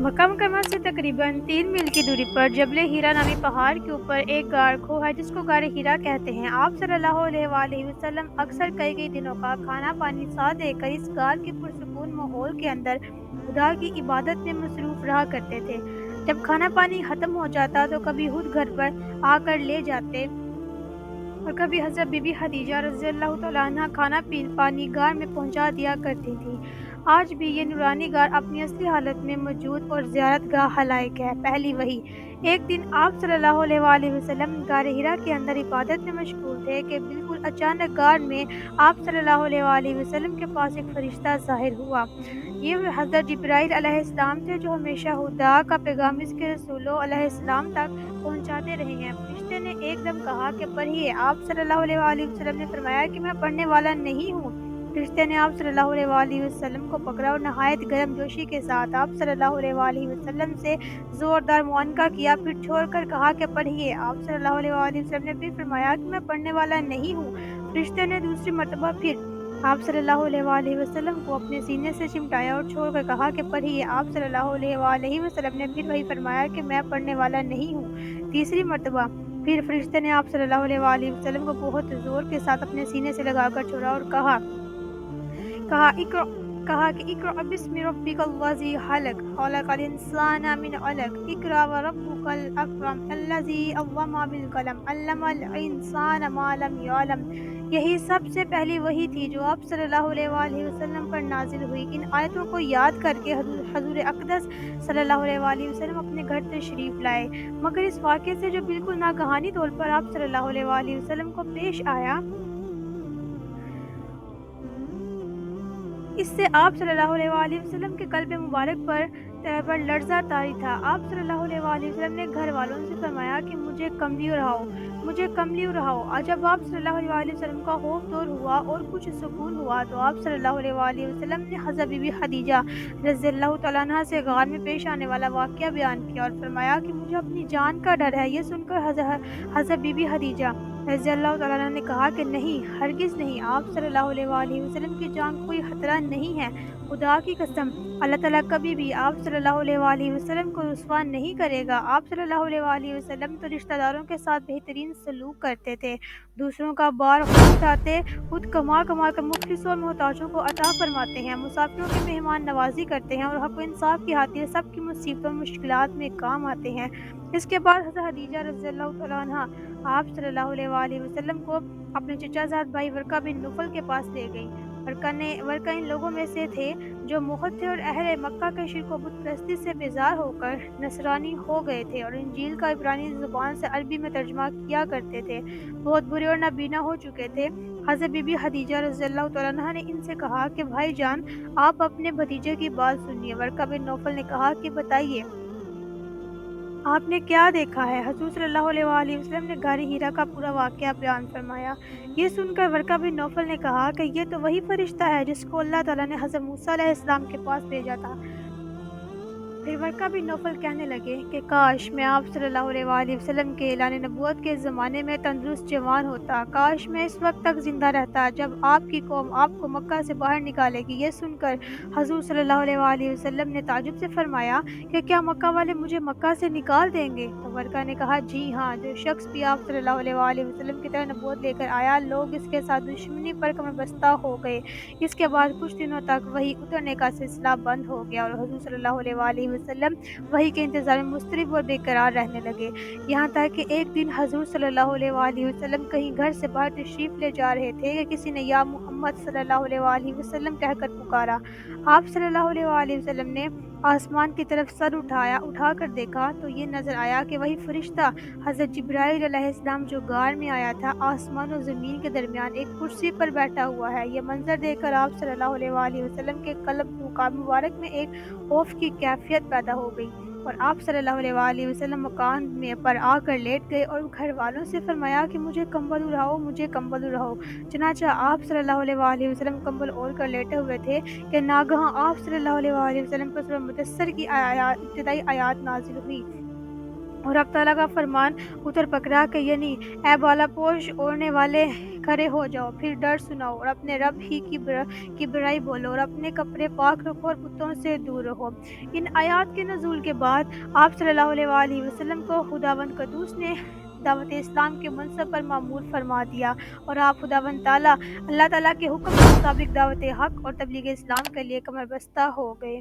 मक्का मुकर्रमा से तकरीबन 3 मील की दूरी पर जबल हीरा नामी पहाड़ के ऊपर एक गार खो है जिसको गार हीरा कहते हैं। आप सल्लल्लाहु अलैहि वसल्लम अक्सर कई कई दिनों का खाना पानी साथ देकर इस गार के पुरसुकून माहौल के अंदर खुदा की इबादत में मसरूफ रहा करते थे। जब खाना पानी खत्म हो जाता तो कभी खुद घर पर आकर ले जाते और कभी हज़रत बीबी खदीजा रज़ियल्लाहु तआला अन्हा खाना पानी गार में पहुंचा दिया करती थी। आज भी ये नूरानी गार अपनी असली हालत में मौजूद और ज़ियारतगाह हलायक है। पहली वही, एक दिन आप सल्लल्लाहु अलैहि वसल्लम गार हिरा के अंदर इबादत में मशगूल थे कि बिल्कुल अचानक गार में आप सल्लल्लाहु अलैहि वसल्लम के पास एक फरिश्ता ज़ाहिर हुआ। ये हज़रत जिब्राईल अलैहिस्सलाम थे जो हमेशा खुदा का पैगाम इसके रसूलों अलैहिस्सलाम तक पहुंचाते रहे हैं। फरिश्ते ने एकदम कहा कि पढ़िए। आप सल्लल्लाहु अलैहि वसल्लम ने फरमाया कि मैं पढ़ने वाला नहीं हूँ। फरिश्ते ने आप सल्लल्लाहु अलैहि वसल्लम को पकड़ा और नहायत गर्मजोशी के साथ आप सल्लल्लाहु अलैहि वसल्लम से जोरदार मुआनका किया, फिर छोड़कर कहा कि पढ़िए। आप सल्लल्लाहु अलैहि वसल्लम ने फिर फरमाया कि मैं पढ़ने वाला नहीं हूँ। फरिश्ते ने दूसरी मर्तबा फिर आप सल्लल्लाहु अलैहि वसल्लम को अपने सीने से चिमटाया और छोड़कर कहा कि पढ़िए। आप सल्लल्लाहु अलैहि वसल्लम ने फिर वही फरमाया कि मैं पढ़ने वाला नहीं हूँ। तीसरी मर्तबा फिर फरिश्ते ने आप सल्लल्लाहु अलैहि वसल्लम को बहुत जोर के साथ अपने सीने से लगाकर छोड़ा और कहा इक़्रा कहा कि इक़्रा बिस्मि रब्बिकल्लज़ी खलक़ खलक़ल इंसाना मिन अलक़ इक़्रा व रब्बुकल अकरम अल्लज़ी अल्लमा बिल कलम अल्लमल इंसाना मा लम यअलम। यही सबसे पहली वही थी जो आप सल्लल्लाहु अलैहि वसल्लम पर नाजिल हुई। इन आयतों को याद करके हजूर अक़दस सल्लल्लाहु अलैहि वसल्लम अपने घर तशरीफ लाए। मगर इस वाक़े से जो बिल्कुल नागहानी तौर पर आप सल्लल्लाहु अलैहि वसल्लम को पेश आया, इससे आप सल्लल्लाहु अलैहि वसल्लम के कल्ब मुबारक पर लर्ज़ा तारी था। आप सल्लल्लाहु अलैहि वसल्लम ने घर वालों से फरमाया कि मुझे कमली उड़ाओ। और जब आप सल्लल्लाहु अलैहि वसल्लम का खौफ दूर हुआ और कुछ सुकून हुआ तो आप सल्लल्लाहु अलैहि वसल्लम ने हज़रत बीबी खदीजा रज़ियल्लाहु तआला अन्हा से गार में पेश आने वाला वाक़या बयान किया और फरमाया कि मुझे अपनी जान का डर है। ये सुनकर हज़रत बीबी खदीजा रज़ियल्लाहु तआला अन्हा ने कहा कि नहीं, हरगिज़ नहीं। आप सल्लल्लाहु अलैहि वसल्लम की जान को कोई खतरा नहीं है। खुदा की कसम, अल्लाह ताला कभी भी आप सल्लल्लाहु अलैहि वसल्लम को रुस्वा नहीं करेगा। आप सल्लल्लाहु अलैहि वसल्लम तो रिश्तेदारों के साथ बेहतरीन सलूक करते थे, दूसरों का बार खुद उठाते, खुद कमा कमा कर मुफ्लिसों और मोहताजों को अता फरमाते हैं, मुसाफिरों की मेहमान नवाजी करते हैं और हक व इंसाफ की खातिर सबकी मुसीबतों और मुश्किलात में काम आते हैं। इसके बाद हज़रत खदीजा रज़ियल्लाहु तआला अन्हा आप सल्लल्लाहु अलैहि वसल्लम को अपने चचाज़ाद भाई वर्का बिन नुफल के पास ले गई। वर्का इन लोगों में से थे जो मुहद थे और अहले मक्का के शिरक व बुत परस्ती से बेजार होकर नसरानी हो गए थे और इंजील का इब्रानी ज़ुबान से अरबी में तर्जुमा किया करते थे। बहुत बुरे और नाबीना हो चुके थे। हज़रत बीबी खदीजा रज़ियल्लाहु तआला अन्हा ने इनसे कहा कि भाईजान, आप अपने भतीजे की बात सुनिए। वर्का बिन नौफल ने कहा कि बताइए, आपने क्या देखा है? हज़ूर सल्लल्लाहु अलैहि वसल्लम ने गार हीरा का पूरा वाक़या बयान फरमाया। ये सुनकर वर्का बिन नौफल ने कहा कि ये तो वही फरिश्ता है जिसको अल्लाह ताला ने हज़रत मूसा अलैहिस्सलाम के पास भेजा था। फिर वर्का बिन नौफल कहने लगे कि काश मैं आप सल्लल्लाहु अलैहि वसल्लम के ऐलान नबूवत के ज़माने में तंदुरुस्त जवान होता। काश मैं इस वक्त तक ज़िंदा रहता जब आपकी कौम आपको मक्का से बाहर निकालेगी। ये सुनकर हज़ूर सल्लल्लाहु अलैहि वसल्लम ने ताज्जुब से फरमाया कि क्या मक्का वाले मुझे मक्का से निकाल देंगे? तो वर्का ने कहा, जी हाँ, जो शख्स भी आप सल्लल्लाहु अलैहि वसल्लम की तरह नबूवत लेकर आया, लोग इसके साथ दुश्मनी पर कमरबस्ता हो गए। इसके बाद कुछ दिनों तक वही उतरने का सिलसिला बंद हो गया और हज़ूर सल्लल्लाहु अलैहि वसल्लम वही के इंतज़ार में मुस्तरिब और बेकरार रहने लगे। यहाँ तक कि एक दिन हज़ूर सल्लल्लाहु अलैहि वसल्लम कहीं घर से बाहर तशरीफ़ ले जा रहे थे कि किसी ने या मोहम्मद सल्लल्लाहु अलैहि वसल्लम कहकर पुकारा। आप सल्लल्लाहु अलैहि वसल्लम ने आसमान की तरफ सर उठाकर देखा तो ये नज़र आया कि वही फरिश्ता हज़रत जिब्राईल अलैहिस्सलाम जो गार में आया था, आसमान और ज़मीन के दरमियान एक कुर्सी पर बैठा हुआ है। यह मंजर देखकर आप सल्लल्लाहु अलैहि वसल्लम के कल्ब मुबारक में एक खौफ की कैफियत पैदा हो गई और आप सल्लल्लाहु अलैहि वसल्लम मकान में पर आकर लेट गए और घर वालों से फरमाया कि मुझे कंबल उड़ाओ। चनाचा आप सल्लल्लाहु अलैहि वसल्लम कंबल ओढ़ कर लेटे हुए थे कि नागहां आप सल्लल्लाहु अलैहि वसल्लम पर सूरह मुदस्सिर की इब्तिदाई आयत नाजिल हुई। اور اب تعالیٰ کا فرمان اتر پکڑا کہ یعنی اے بالا پوش اوڑھنے والے کھڑے ہو جاؤ، پھر ڈر سناؤ اور اپنے رب ہی کی برائی بولو اور اپنے کپڑے پاک رکھو اور بتوں سے دور رہو۔ ان آیات کے نزول کے بعد آپ صلی اللہ علیہ وآلہ وسلم کو خداوند قدوس نے دعوت اسلام کے منصب پر معمور فرما دیا اور آپ خداوند تعالیٰ اللہ تعالیٰ کے حکم کے مطابق دعوت حق اور تبلیغ اسلام کے لیے کمر بستہ ہو گئے۔